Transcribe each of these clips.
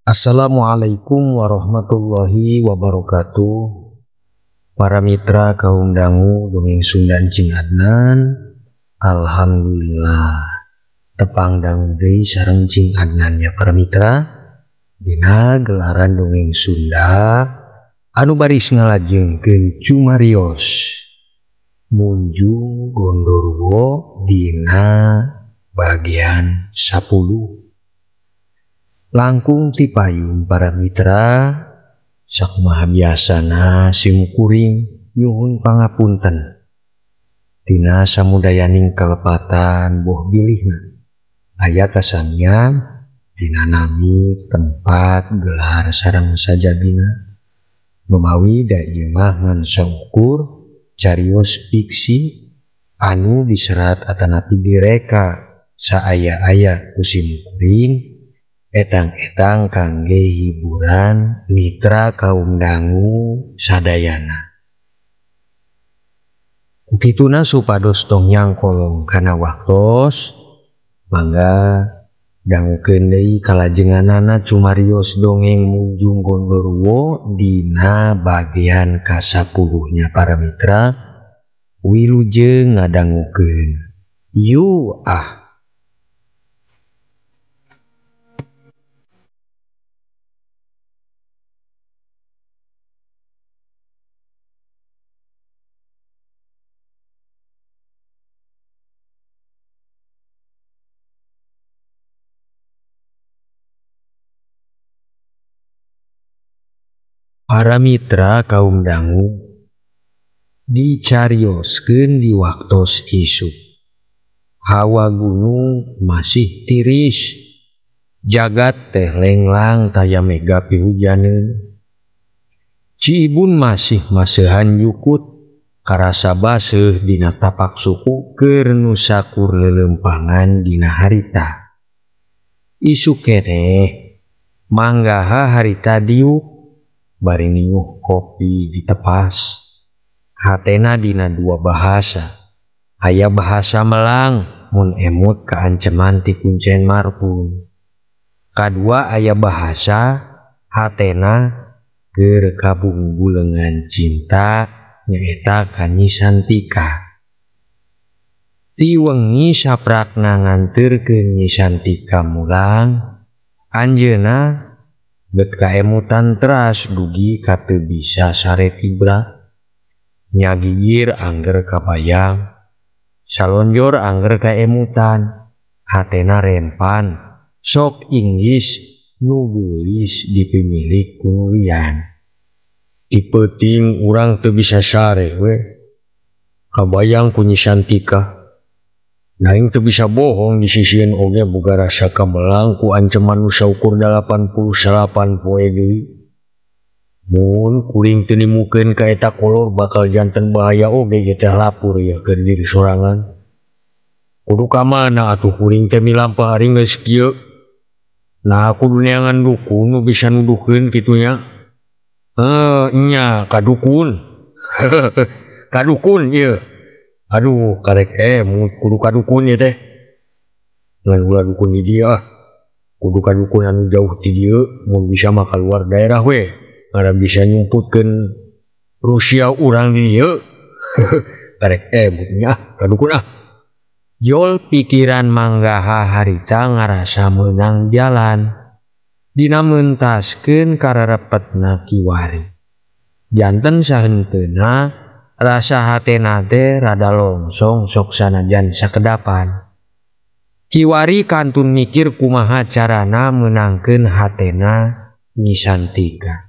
Assalamualaikum warahmatullahi wabarakatuh. Para mitra kaum dangu dongeng Sundan Cing Adnan. Alhamdulillah tepang dangu deui sareng Cing Adnan ya para mitra dina gelaran dongeng Sunda anu baris ngalajengkeun cumarios Munjung Gondoruo dina bagian 10. Langkung ti payung para mitra sakumaha biasana simkuring nyuhun pangapunten dina samudayaning kalepatan boh bilihna aya kasamian dina nami tempat gelar sareng sajabina memawi da ieu mah ngan saukur carios fiksi anu diserat atanapi direka saaya-aya ku simkuring etang-etang kangge hiburan mitra kaum dangu sadayana. Kukituna supados tong nyangkolong kana waktos mangga dangukeun deui kalajenganana cumarios dongeng Munjung Gondoruo dina bagian ka-10 para mitra. Wilujeng ngadangukeun. Yu ah. Para mitra kaum dangu dicarioskeun di waktos isuk. Hawa gunung masih tiris, jagat teh lenglang taya mega pihujaneun. Ciibun masih maseuhan yukut karasa baseuh dina tapak suku keur nu sakur lelempangan dina harita. Isuk keneh manggaha harita diuk bari niuh kopi ditepas. Hatena dina dua bahasa. Aya bahasa Melang mun emut kaanceman ti kuncen marpun. Kadua aya bahasa hatena keur kabungbuleungan cinta nyaeta ka Nyi Santika. Ti wengi saprakna nganteurkeun Nyi Santika mulang, anjeunna geut kaemutan teras dugi ka teu bisa sare tibra. Nyagigir angger kabayang, salonjor angger kaemutan, hatena rempan, sok inggis nu geulis dipimilik ku nulian. Ti peuting urang teu bisa sare we, kabayang ku Nyi Santika. Naing teu bisa bohong disisieun oge boga rasa kamelang ku anceman nu saukur 88 poe deui. Mun kuring teu nimukeun ka eta kolor bakal janten bahaya oge teh lapur ya keur diri sorangan. Kudu ka mana atuh kuring teh milampah ari geus kieu. Nah kudu neangan dukun nu bisa nuduhkeun kitu nya. Nya kadukun. Kadukun ieu. Aduh karek kudu kadukun ieu teh. Ngan ulah dukun di dieu ah. Kudu kadukun anu jauh ti dieu mun bisa mah kaluar daerah we. Ngara bisa nyumputkeun Rusia urang di dieu. Karek nya kadukun ah. Jol pikiran manggaha harita ngarasa meunang jalan. Dina mentaskeun kararepetna kiwari. Janten sahenteuna rasa hatena teh rada longsong sok sanajan sakedapan. Kiwari kantun mikir kumaha carana meunangkeun hatena Nyi Santika.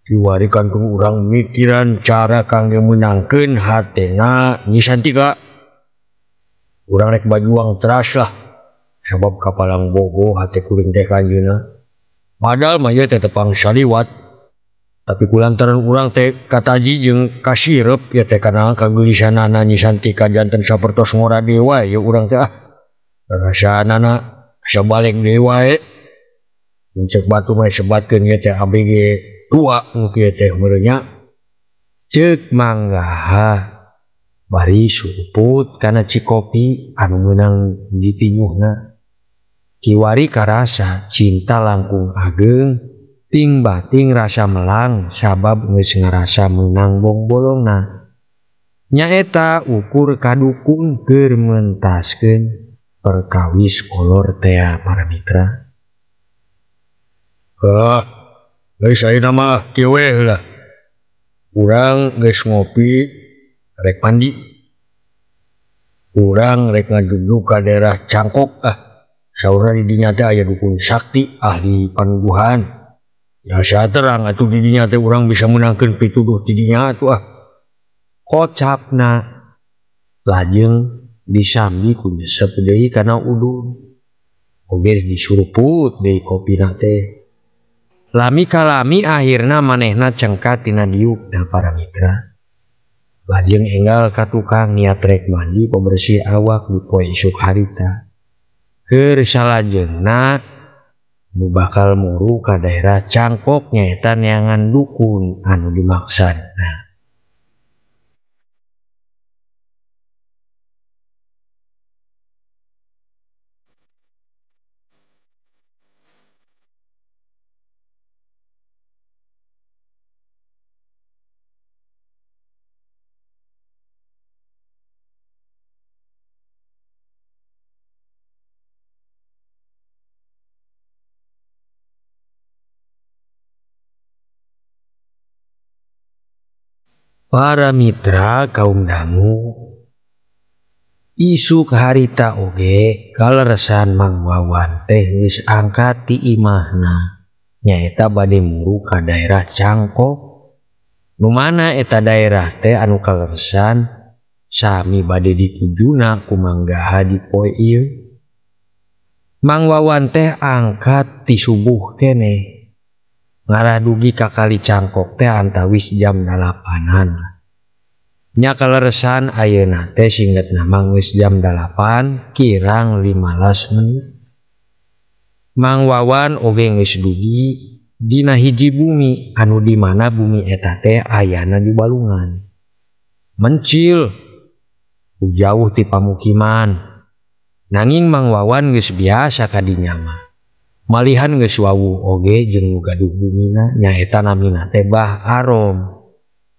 Kiwari kantun urang mikiran cara kangge meunangkeun hatena Nyi Santika. Urang rek bajuang teras lah. Sabab kapalang bogo hate kuring teh kanjeuna. Padahal mah ieu teh tepang saliwat. Tapi kulantaran urang teh kataji jeung kasirep ieu teh kana kageulisanana Nyi Santika janten sapertos ngora deui wae ieu urang teh ah. Rasanana asa balik deui wae. Cek batu mah sebatkeun ieu teh ABG tua nu kieu teh meureun nya. Ceuk manggaha bari suput kana cikopi anu meunang ditinyuhna. kiwari karasa cinta langkung ageng ting bating rasa melang sabab geus ngarasa menang bongbolongna. Nyaeta ukur kadukun keur mentaskeun perkawis kolor teh para mitra. Geus ayeuna mah kieu we heula. Urang geus ngopi rek mandi. Urang rek ngajugdug ka daerah Cangkok saurna di dinya teh aya dukun sakti ahli panuduhan. Ya saterang atuh di dinya teh urang bisa menangkeun pituduh ti dinya atuh Kocapna lajeng disambi ku nyesep deui kana udun. Oge disuruput deui kopina teh. Lami kalami akhirna manehna cengkat tina diuk para mitra. Lajeng enggal ka tukang niat rek mandi pembersih awak di poe isuk harita. Keur salajengna nu bakal muru ka daerah Cangkok nyaeta neangan dukun anu dimaksana. Para mitra kaum dangu, isuk harita oge kaleresan Mang Wawan teh geus angkat ti imahna nyaeta bade muru ka daerah Cangkok. Nu mana eta daerah teh anu kaleresan sami bade ditujuna ku manggaha di poe ieu. Mang Wawan teh angkat ti subuh keneh. Ngaradugi ka kali Cangkok teh antawis jam 8-an. Nya kaleresan ayeuna teh singgetna mah geus jam 8 kirang 15 menit. Mang Wawan oge geus dugi dina hiji bumi anu di mana bumi eta teh ayana di balungan. Mencil jauh ti pamukiman. Nanging Mang Wawan geus biasa ka dinya mah. Malihan geus wawuh oge jeung nu gaduh bumina nyaeta namina teh Bah Arom.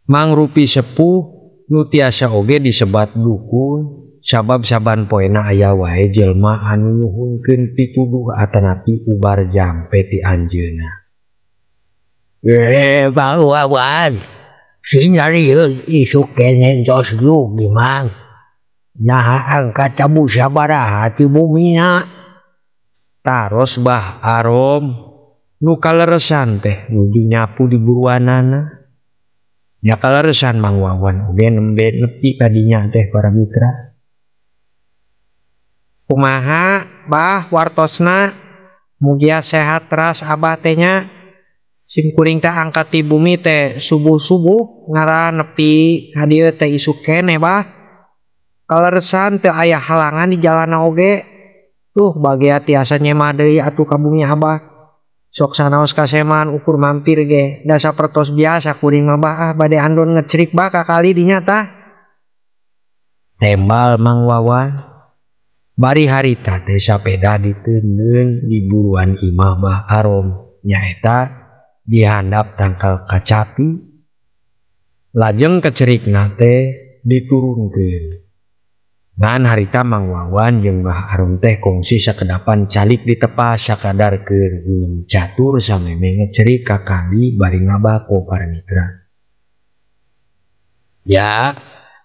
Mangrupi sepuh nu tiasa oge disebat dukun sabab saban poena aya wae jelema anu nyuhunkeun pituduh atanapi ubar jampe ti anjeunna. Bang Wawan, sinarieun isuk keneh tos dugi Mang. Nyaha angkat cabut sabaraha ti bumina. Taros Bah Arom nu kaleresan teh nuju nyapu di buruanana. Nya kaleresan Mang Wawan oge nembe nepi ka dinya teh para mitra. Kumaha Bah wartosna? Mugia sehat teras Abah teh nya. Sim kuring teh angkat ti bumi teh subuh-subuh ngara nepi ka dieu teh isuk keneh Bah. Kaleresan teu aya halangan di jalanna oge. Tuh bagea tiasa nyemah deui atuh ka bumi Abah. Sok sanaos kaseman ukur mampir ge. Da sapertos biasa kuring mah Bah bade andon ngecrik Bah ka kali dinya tah. Tembal Mang Wawan. Bari harita teh sapeda diteundeun di buruan imah Bah Arom nyaeta di handap tangkal kacapi. Lajeng kecerikna teh diturunkeun. Ngan harita Mang Wawan jeung Bah Arom teh kongsi sakedapan calik di tepas sakadar keur catur sameme ngecerik ka kali bari ngabako para mitra. Ya,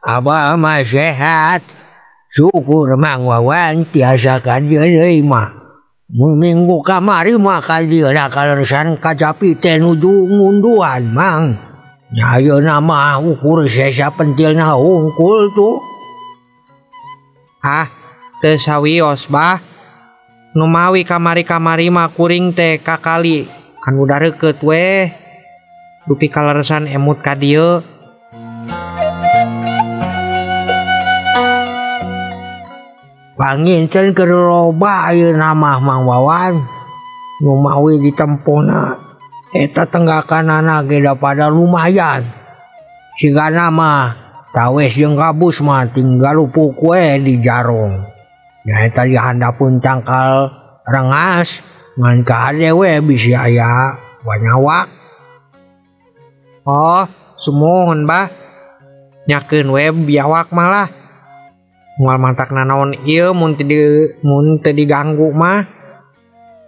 Abah mah sehat. Syukur Mang Wawan tiasa ka dieu deui mah. Mun minggu kamari mah ka dieu da kaleresan kacapi teh nuju ngunduhan Mang. Nya ayeuna mah ukur sesa pentilna hungkul tuh. Teu sawios Bah. Nu mawi kamari-kamari mah kuring teh ka kali anu dareukeut we. Dupi kaleresan emut ka dieu. Panginten keur loba ayeuna mah Mang Wawan. Nu mawi ditempona eta tenggakanana ge da pada lumayan. Sigana mah tawes jeung kabus mah tinggal lupuk we di jarong. Nyaeta di handapeun cangkal rengas ngan kade we bisi aya wanyawak. Oh, sumohon bah. Nyakeun we biawak malah. Moal mantakna naon ieu mun teu diganggu mah.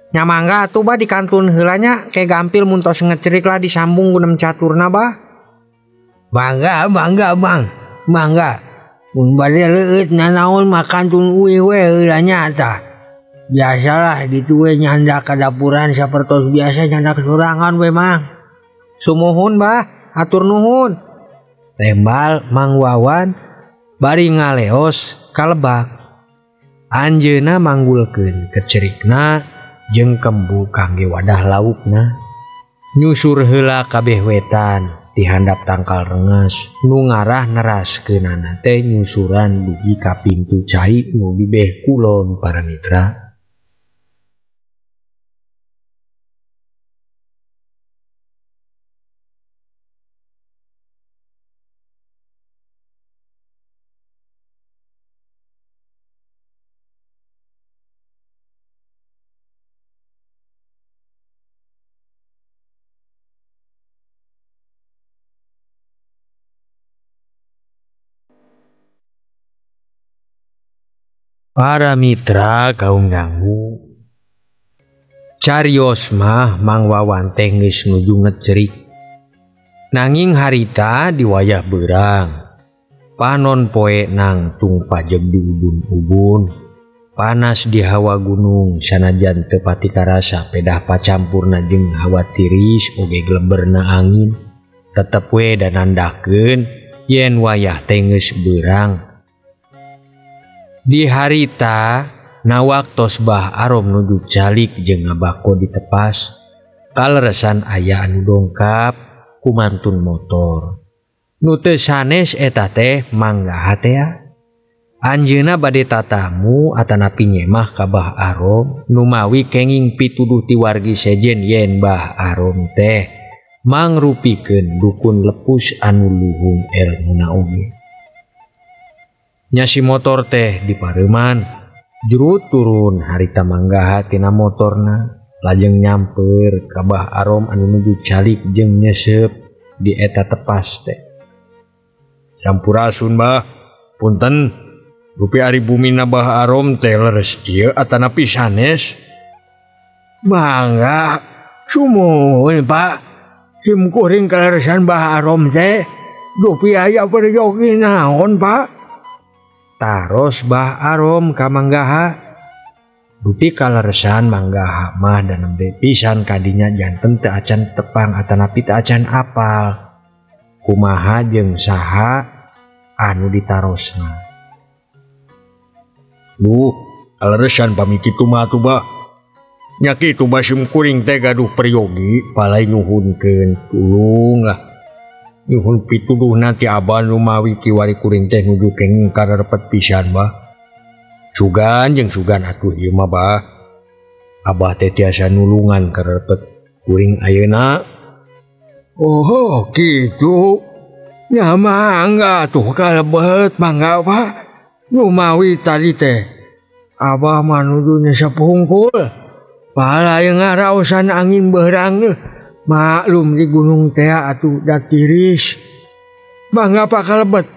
Nya mangga atuh bah dikantun heula nya ke gampil mun tos ngecerik lah disambung gunem caturna bah. Mangga Bang. Mangga. Mun bade leueut nanaon makan tun uih we heula nya tah. Biasalah gitu we nyanda ka dapuran sapertos biasa nyanda kesorangan we Mang. Sumuhun bah, atur nuhun. Tembal Mang Wawan bari ngaleos ka Lebak. Anjeunna manggulkeun kecerikna jeung kembu kangge wadah laukna. Nyusur heula kabeh wetan ti handap tangkal rengas nu ngarah neraskeunana teh nyusuran dugi ka pintu cai nu bibeh kulon para mitra. Para mitra kaum dangu, carios mah Mang Wawan teh geus nuju ngecerik. Nanging harita di wayah beurang. Panon poe nangtung pajeg di ubun-ubun. Panas di hawa gunung sanajan teu pati karasa pedah pacampurna jeung hawa tiris oge gleberna angin. Tetep we danandakeun yen wayah teh geus beurang. Di harita nawak tos bah arom nuju calik jeung ngabako ditepas. Kaleresan aya anu dongkap kumantun motor. Nu teu sanes eta teh manggaha teh. Anjeunna bade tatamu atanapi nyemah ka Bah Arom nu mawi kenging pituduh ti wargi sejen yen Bah Arom teh mangrupikeun dukun lepus anu luhung elmuna oge. Nya si motor teh dipareuman jurut turun harita manggaha tina motorna lajeng nyamper ka Bah Arom anu nuju calik jeung nyesep di eta tepas teh. Sampurasun Bah, punten rupi ari bumina Bah Arom teh leres ieu atanapi sanes. Mangga sumuhun Pak, sim kuring kaleresan Bah Arom teh dupi aya perjogi naon Pak? Taros Bah Arom ka manggaha. Dupi kaleresan manggaha mah dan nembe pisan kadinya janten teu acan tepang atanapi teu acan apal kumaha jeung saha anu ditarosna. Duh, kaleresan pami kitu mah atuh Bah. Nya kitu Bah sim kuring teh gaduh peryogi palai nyuhunkeun tulung lah. Nyuhun pituduh nanti abah nu mawi kiwari kuring teh nuju kenging karepet pisan Bah. Sugan jeung sugan atuh ieu mah Bah. Abah teh tiasa nulungan karepet kuring ayeuna. Oh kitu. Nya mangga tuh kalebet mangga Pak. Nu mawi tadi teh abah mah nuju nyesep hungkul. Palai ngaraosan angin beurang. Maklum di gunung teh atuh da tiris. Mangga Pak kalebet.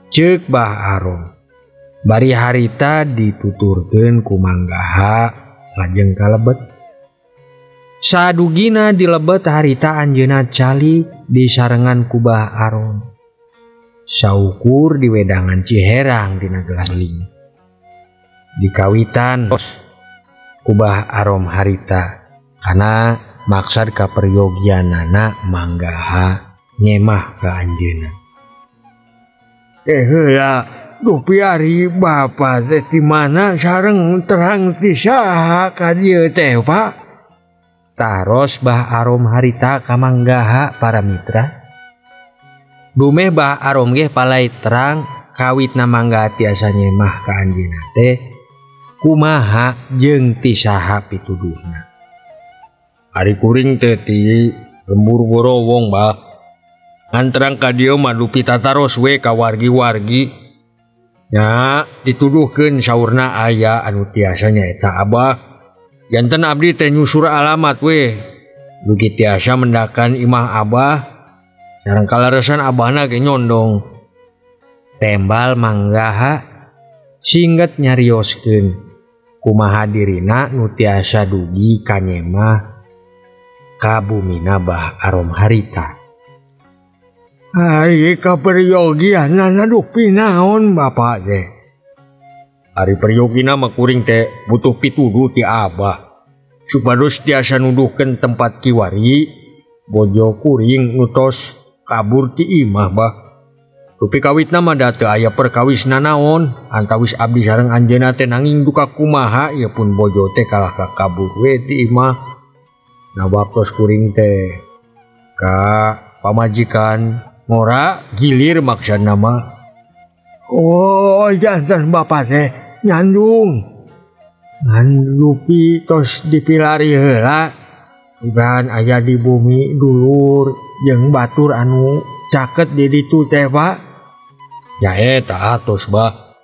Ceuk Bah Arom. Bari harita dituturkeun ku manggaha lajeng kalebet. Sadugina dilebet harita anjeunna calik disarengan ku Bah Arom. Saukur di wedangan Ciherang dina Gelasling. Dikawitan ku Bah Arom harita kana maksad ka peryogianana manggaha nyemah ka anjeunna. Heula dupi ari bapa teh di mana sareng terang ti saha ka dieu teh Pak? Taros Bah Arom harita ka manggaha para mitra. Dumeh Bah Arom ge palai terang kawitna manggaha tiasa nyemah ka anjeunna teh kumaha jeung ti saha pituduhna. Ari kuring teh ti lembur gorowong Bah. Nganterang ka dieu mah dupi tataros we ka wargi-wargi. nya dituduhkeun saurna aya anu tiasa nyaeta Abah. Janten abdi teh nyusur alamat we. Dugi tiasa mendakan imah Abah. Sareng kalaresan abahna ge nyondong. Tembal manggaha singget nyarioskeun kumaha dirina nu tiasa dugi ka nyemah ka bumina Bah Arom harita. Ari kaperyogianana duh pinaon Bapak teh? Ari peryogina mah kuring teh butuh pituduh ti Abah supados tiasa nuduhkeun tempat kiwari bojo kuring nu tos kabur ti imah Bah. Rupi kawitna mah da teu aya perkawisna naon antawis abdi sareng anjeunna teh nanging duka kumaha ieu pun bojo teh kalah kabur we ti imah. Nah waktos kuring teh ka pamajikan ngora gilir maksudna mah. Oh janten Bapak teh nyandung ngan lupi tos dipilari heula ibahan aya di bumi dulur jeung batur anu caket di ditu teh Pak. Ya eta tos Bah.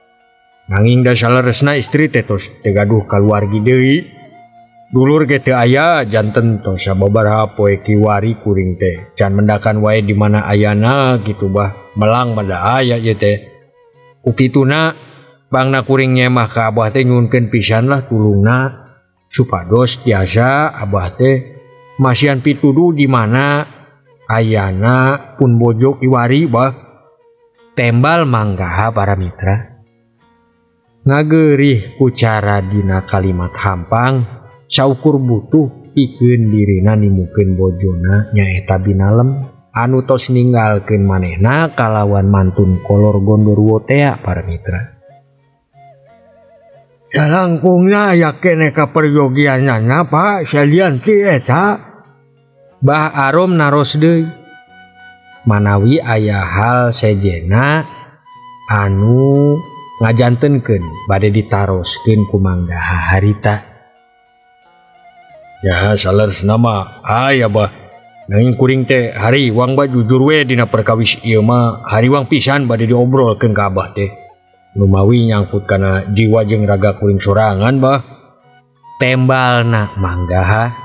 Nanging da saleresna istri teh tos teu gaduh kaluargi deui. Dulur ge teu aya janten tos sababaraha poe kiwari kuring teh can mendakan wae di mana ayana kitu Bah. Melang mah da aya ieu teh. Ukituna bangna kuring nyemah ka Abah teh nyuhunkeun pisan lah tulungna supados tiasa Abah teh masihan pituduh di mana ayana pun bojo kiwari Bah. Tembal manggaha para mitra ngageurih ku cara dina kalimat hampang saukur butuh pikeun dirina nimukeun bojona nyaeta binalem anu tos ninggalkeun manehna kalawan mantun kolor Gondoruo tea para mitra. Salangkungna aya keneh kaperyogianana Pak salian ti eta. Bah Arom naros deui manawi aya hal sejena anu ngajantenkeun bade ditaroskeun ku manggaha harita. Ya saleresna mah aya Bah. Nanging kuring teh hariwang Bah jujur we dina perkawis ieu mah hariwang pisan bade diobrolkeun ka Abah teh. Nu mawi nyangkut kana jiwa jeung raga kuring sorangan Bah. Tembalna manggaha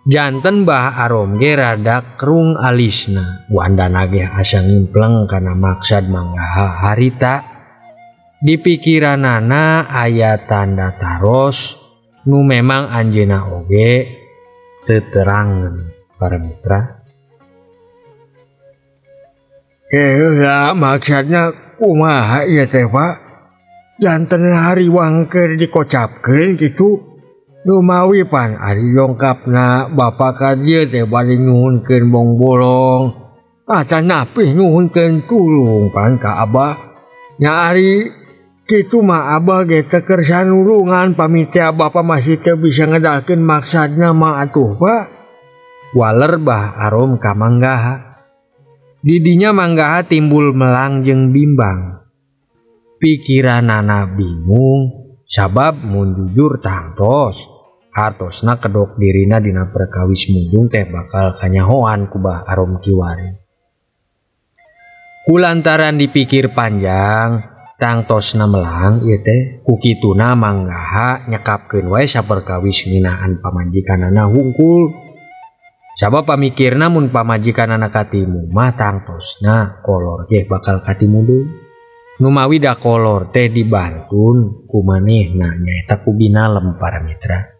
janten Bah Arom ge rada kerung alisna wandana ge asa ngimpleng kana maksad manggaha harita. Di pikiranana aya tanda taros nu memang anjeunna oge teu terangeun para mitra. Heula maksudna kumaha ieu teh Pak? Janten hariwang keur dikocapkeun kitu. Lumawi pan ari yongkapna Bapak ka dieu teh bade nyuhunkeun bong bolong. Atan napih nyuhunkeun tulung pan ka Abah. Nya ari kitu mah Abah ge teu keur sanulungan pamiti Abah masih teu bisa ngedalkeun maksadna mah atuh Pak. Waler Bah Arom ka manggaha. Didinya manggaha timbul melang jeung bimbang. Pikiranana bingung sabab mun jujur tangtos hartosna kedok dirina dina perkawis mujung teh bakal kanyahoan ku Bah Arom kiwari. Kulantaran dipikir panjang tangtosna melang ieu teh kukituna manggaha nyekapkeun wae saperkawis nginaan pamajikanana hungkul. Sabab pamikirna mun pamajikanana katimu mah tangtosna kolor ge bakal katimu deui. Nu mawi da kolor teh dibantun ku manehna nyaeta ku binalem para mitra.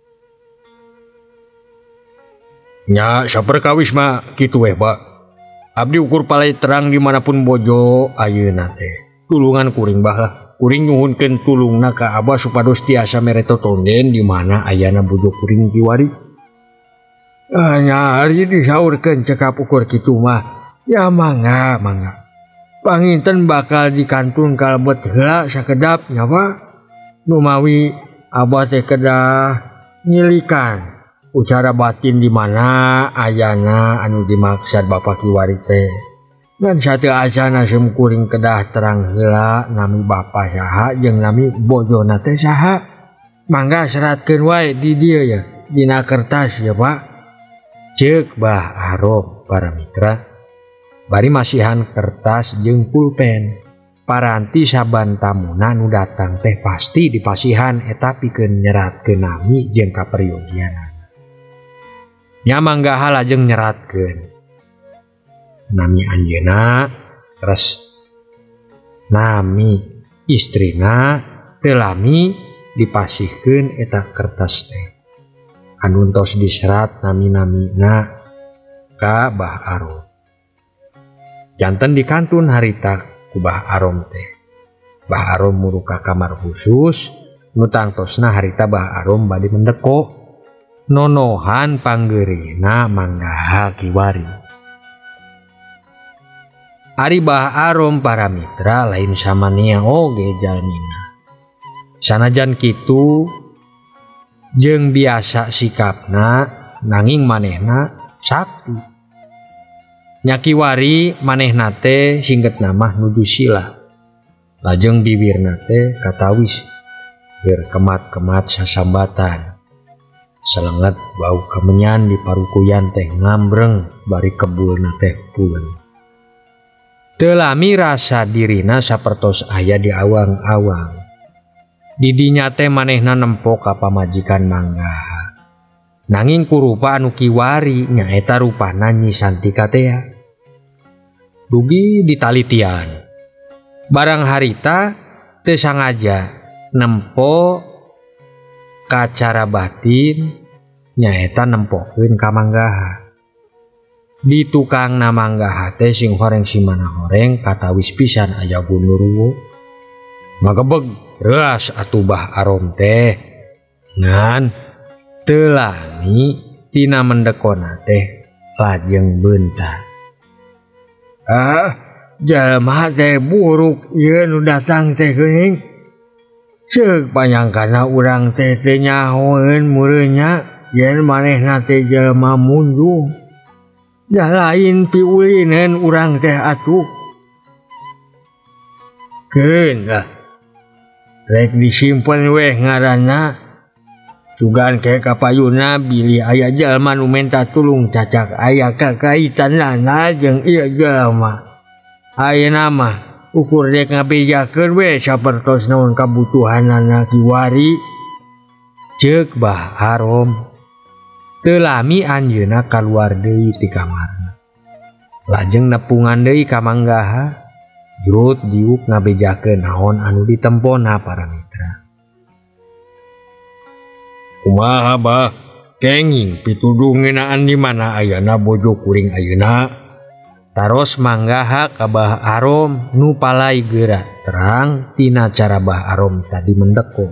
Nya saperkawis mah kitu we Pak. Abdi ukur palai terang dimanapun bojo ayeuna teh. Tulungan kuring Bah lah. Kuring nyuhunkeun tulungna ka Abah supados tiasa mere totonden di mana ayana bojo kuring kiwari. Nya ari disaurkeun cekap ukur kitu mah. Ya mangga. Panginten bakal dikantun kalebet heula sakedap nya Pak. Nu mawi Abah teh kedah nyilikan ucara batin di mana ayana anu dimaksad Bapak kiwari teh. Dan sateu asana sem kuring kedah terang heula nami Bapak saha jeung nami bojona teh saha. Mangga seratkeun wae di dieu ya dina kertas ya Pak. Ceuk Bah Arom para mitra. Bari masihan kertas jeung pulpen. paranti saban tamuna nu datang teh pasti dipasihan eta pikeun nyeratkeun nami jeung kaperyogianana. Nya manggaha lajeng nyeratkeun nami anjeunna terus nami istrina teu lami dipasihkeun eta kertas teh anu tos diserat nami-namina ka Bah Arom. Janten dikantun harita ku Bah Arom teh. Bah Arom muru ka kamar khusus nu tangtosna harita Bah Arom bade mendeko nonohan panggeurina manggaha kiwari. Ari Bah Arom para mitra lain samania oge jalmina. Sanajan kitu jeung biasa sikapna nanging manehna sakti. Nya kiwari manehna teh singgetna mah nuju sila. Lajeng bibirna teh katawis berkemat-kemat sasambatan. Selenget bau kemenyan di parukuyan teh ngambreng bari kebulna teh pulen. Teu lami rasa dirina sapertos aya di awang-awang. Di dinya teh manehna nempo ka pamajikan manggaha. Nanging kurupa anu kiwari nyaeta rupana Nyi Santika teh. Dugi ditalitian. Barang harita teu sangaja nempo kacara batin nyaeta nempokeun ka manggaha. Di tukangna manggaha teh sing horeng simana horeng katawis pisan aya Gundurwo. Magebeg reas atuh Bah Arom teh ngan teu lami tina mendekona teh lajeng beuntar. Jalma teh buruk ieu nu datang teh geuning. Ceuk panyangkana urang teh teu nyahoeun meureunnya yen manehna teh jalma munjung. Da lain piulineun urang teh atuh. Keun lah. Rek disimpen weh ngaranna. Sugan ke kapayuna bili aya jalma nu menta tulung cacak aya kakaitanana jeung ieu jalma. Ayeuna mah ukur rek ngabejakeun we sapertos naon kabutuhanana kiwari. Ceuk Bah Arom. Teu lami anjeunna kaluar deui ti kamarna. Lajeng nepungan deui ka manggaha. Jrut diuk ngabejakeun naon anu ditempona para mitra. Kumaha Bah? Kenging pituduh ngeunaan di mana ayana bojo kuring ayeuna. Taros manggaha ka Bah Arom nu palai geura terang tina cara Bah Arom tadi mendeko.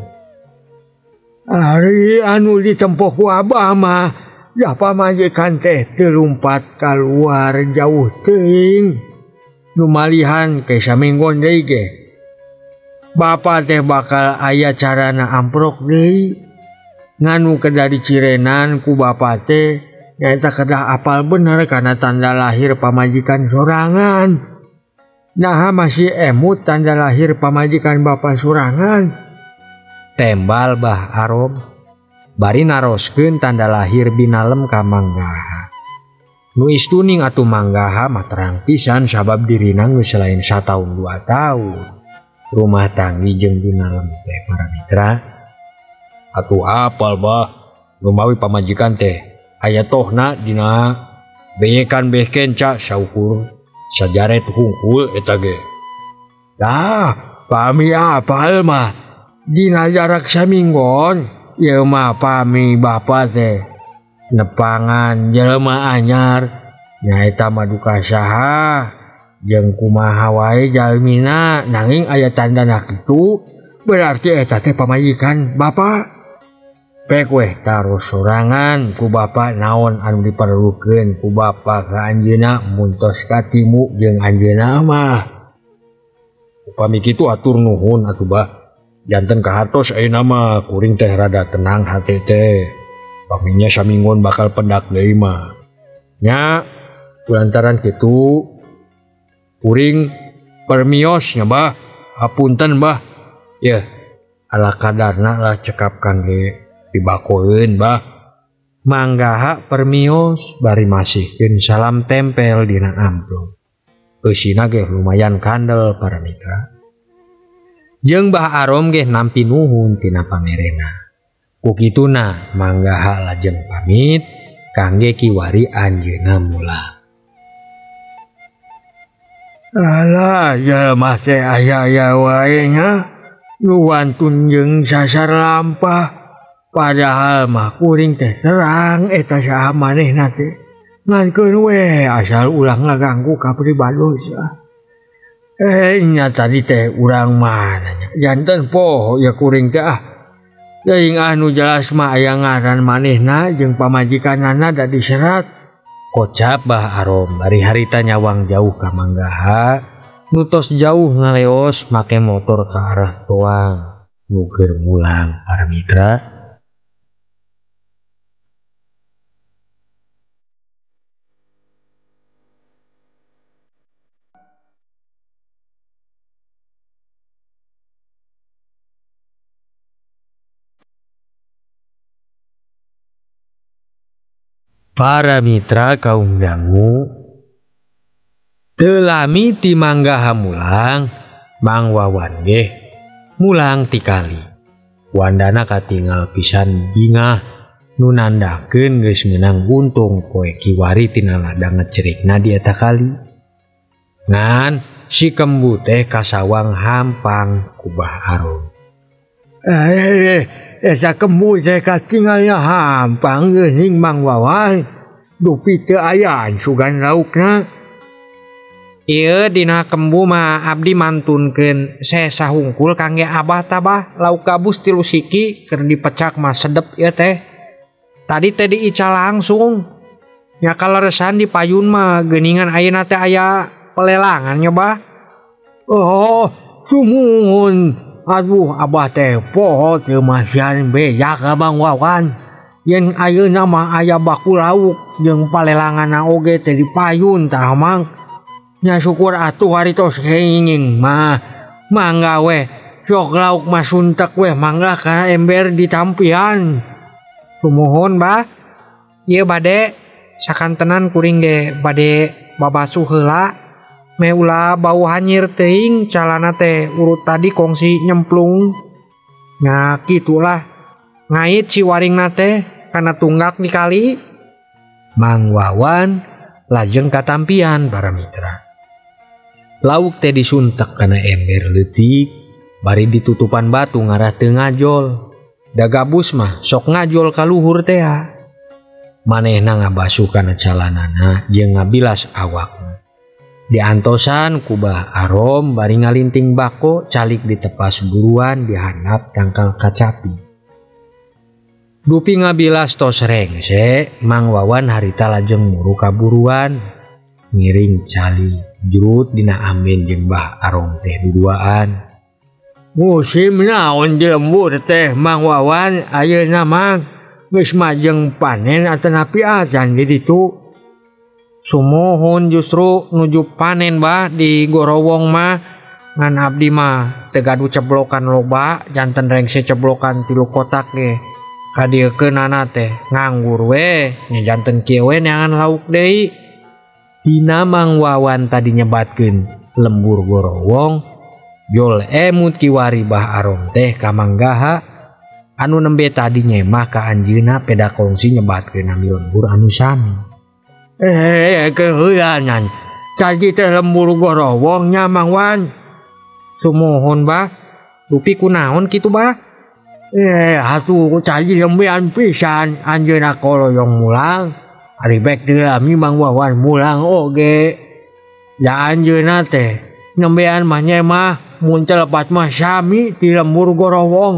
Ari anu ditempoh ku Abah mah da pamajikan teh teu lumpat kaluar jauh teuing. Nu malihan ke saminggon deui ge. Bapa teh bakal aya carana amprok deui. Nganu kedah dicirenan ku bapa teh nyaeta kedah apal bener kana tanda lahir pamajikan sorangan. Nah masih emut tanda lahir pamajikan bapa sorangan. Tembal Bah Arom bari naroskeun tanda lahir binalem ka manggaha. Nu istuning atuh manggaha mah terang pisan sabab dirina geus lain 1 tahun 2 tahun rumah tanggi jeung binalem teh para mitra. Atuh apal Bah nu mawi pamajikan teh aya tohna dina beyekan beh kenca saukur sajaret hungkul eta ge. Tah pami apal mah dina jarak saminggon ieu mah pami bapa teh nepangan jelema anyar nyaeta maduka saha jeung kumaha wae jalmina nanging aya tandana kitu berarti eta teh pamajikan bapa. Pek weh taros sorangan ku bapa naon anu diperlukeun ku bapa ka anjeunna muntos katimu jeung anjeunna mah. Upami kitu atur nuhun atuh Bah. Janten kahartos ayeuna mah kuring teh rada tenang hate teh. Paminya saminggon bakal pendak deui mah. Nya kulantaran kitu kuring permios nya Bah. Hapunten Bah. Yeuh ala kadarna lah cekapkan ge dibakoeun Bah. Manggaha permios bari masihkeun salam tempel dina amplop. Eusina ge lumayan kandel para mitra. Jeung Mbah Arom ge nampi nuhun tina pamerena. Kukituna manggaha lajeng pamit kangge kiwari anjeunna mula. Alah jalma teh aya-aya wae nya nu wantun jeung sasar lampah. Padahal mah kuring teh terang eta saha manehna teh. Ngankeun we asal ulang ngaganggu ka pribados. Nya tadi teh urang mah janten poho ya kuring teh Teuing anu jelas mah aya ngaran manehna jeung pamajikanana da diserat. Kocap Mbah Arom bari harita nyawang jauh ka manggaha nu tos jauh ngaleos make motor ka arah toang nu keur mulang para mitra. Para mitra kaum dangu, teu lami ti manggaha mulang, Mang Wawan ge mulang ti kali. Wandana katinggal pisan bingah nu nandakeun geus meunang untung poe kiwari tina ladang ngecerikna di eta kali. Ngan si Kembu teh kasawang hampang ku Mbah Arom. Eta Kembu teh katinggalnya hampang geuning Mang Wawan. Dupi teu ayaan sugan laukna. Ieu dina Kembu mah abdi mantunkeun sesa hungkul kangge Abah tabah lauk gabus 3 siki keur dipecak mah sedep ieu teh. Tadi teh diica langsung. Nya kaleresan di payun mah geuningan ayeuna teh aya pelelangan nya Bah. Oh, sumuhun. Aduh Abah teh poho teu masian beja ka Mang Wawan. Yen ayeuna mah aya baku lauk jeung palelanganna oge teh dipayun tah Mang. Nya syukur atuh haritos henging mah mangga we sok lauk mah suntek we mangga kana ember ditampian. Sumuhun Bah. Ieu bade sakantenan kuring ge bade babasuh heula. Me ulah bau hanyir teuing calana teh urut tadi kongsi nyemplung. Nya kitulah ngait si waringna teh kana tunggak di kali. Mang Wawan lajeng katampian para mitra. Lauk teh disuntek kana ember leutik bari ditutupan batu ngarah teu ngajol. Da gabus mah sok ngajol ka luhur teh. Manehna ngabasuh kana calanana jeung ngabilas awakna. Diantosan ku Mbah Arom bari ngalinting bako calik ditepas buruan dihandap tangkal kacapi. Dupi ngabilas tos rengse, Mang Wawan harita lajeng muru kaburuan ngiring cali jurut dina amben jeung Mbah Arom teh duduaan. Musim naon di lembur teh Mang Wawan ayeuna Mang geus majeng panen atawa napi acan di ditu. Sumuhun justru nuju panen Bah di Gorowong mah ngan abdi mah teu gaduh ceblokan loba janten rengse ceblokan 3 kotak ge kadiekeunana teh nganggur we nya janten kieu we neangan lauk deui. Dina Mang Wawan tadi nyebatkeun lembur Gorowong jol emut kiwari Mbah Arom teh ka manggaha anu nembe tadi nyemah ka anjeunna peda kongsi nyebatkeun nami lembur anu sami. Keheuyanan tadi teh lembur Gorowong nya Mang Wan. Sumuhun Bah. Dupi kunaon kitu Bah? Atuh tadi lembean pisan anjeunna koloyong mulang. Ari bek deui lami Mang Wawan mulang oge. Da anjeunna teh nembean mah nyemah mun telepat mah sami ti lembur Gorowong.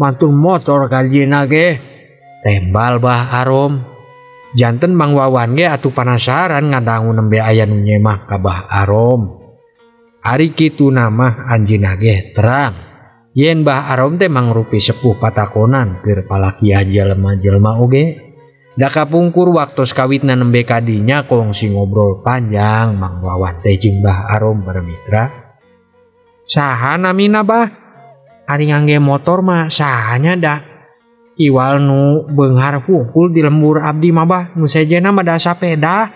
Mantun motor ka dieuna ge. Tembal Mbah Arom. Janten Mang Wawan ge atuh panasaran ngadangu nembe aya nu nyemah ka Mbah Arom. Ari kitu mah anjeunna ge terang yen Mbah Arom teh mangrupi sepuh patakonan keur palakiah jelema-jelema oge. Da kapungkur waktos kawitna nembe kadinya kongsi ngobrol panjang Mang Wawan teh jeung Mbah Arom para mitra. Saha namina Bah? Ari ngangge motor mah sahanya da? Iwal nu beunghar hungkul di lembur abdi mah Bah nu sejena mah da sapeda.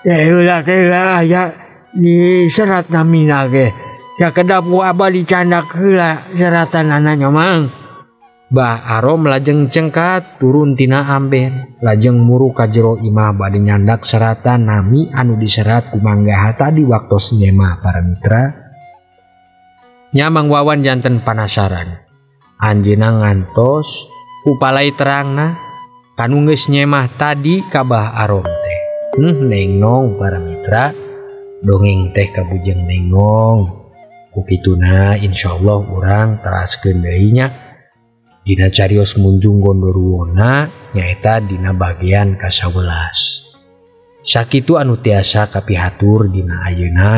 Heula teh ya diserat namina ge sakedap abah dicandak heula seratan ananya mang. Bah Arom lajeng cengkat turun tina amben, lajeng muru ka jero imah bade nyandak seratan nami anu diserat ku manggaha tadi waktos nyema para mitra. Nya Mang Wawan janten panasaran, anjeunna ngantos kupalai terangna kanu geus nyemah tadi ka Bah Arom teh. Nengnong para mitra, dongeng teh kabujeng nengnong. Kukituna insyaallah urang teraskeun deui nya dina carios munjung Gondoruwona nyaeta dina bagian ka-11. Sakitu anu tiasa kapihatur dina ayeuna.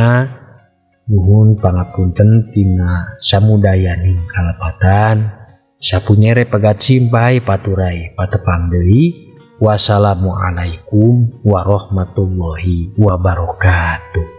Nuhun pangapunten tina samudayaning kalepatan. Sapunyere pegat simpai paturai patepang deui. Wassalamualaikum warahmatullahi wabarakatuh.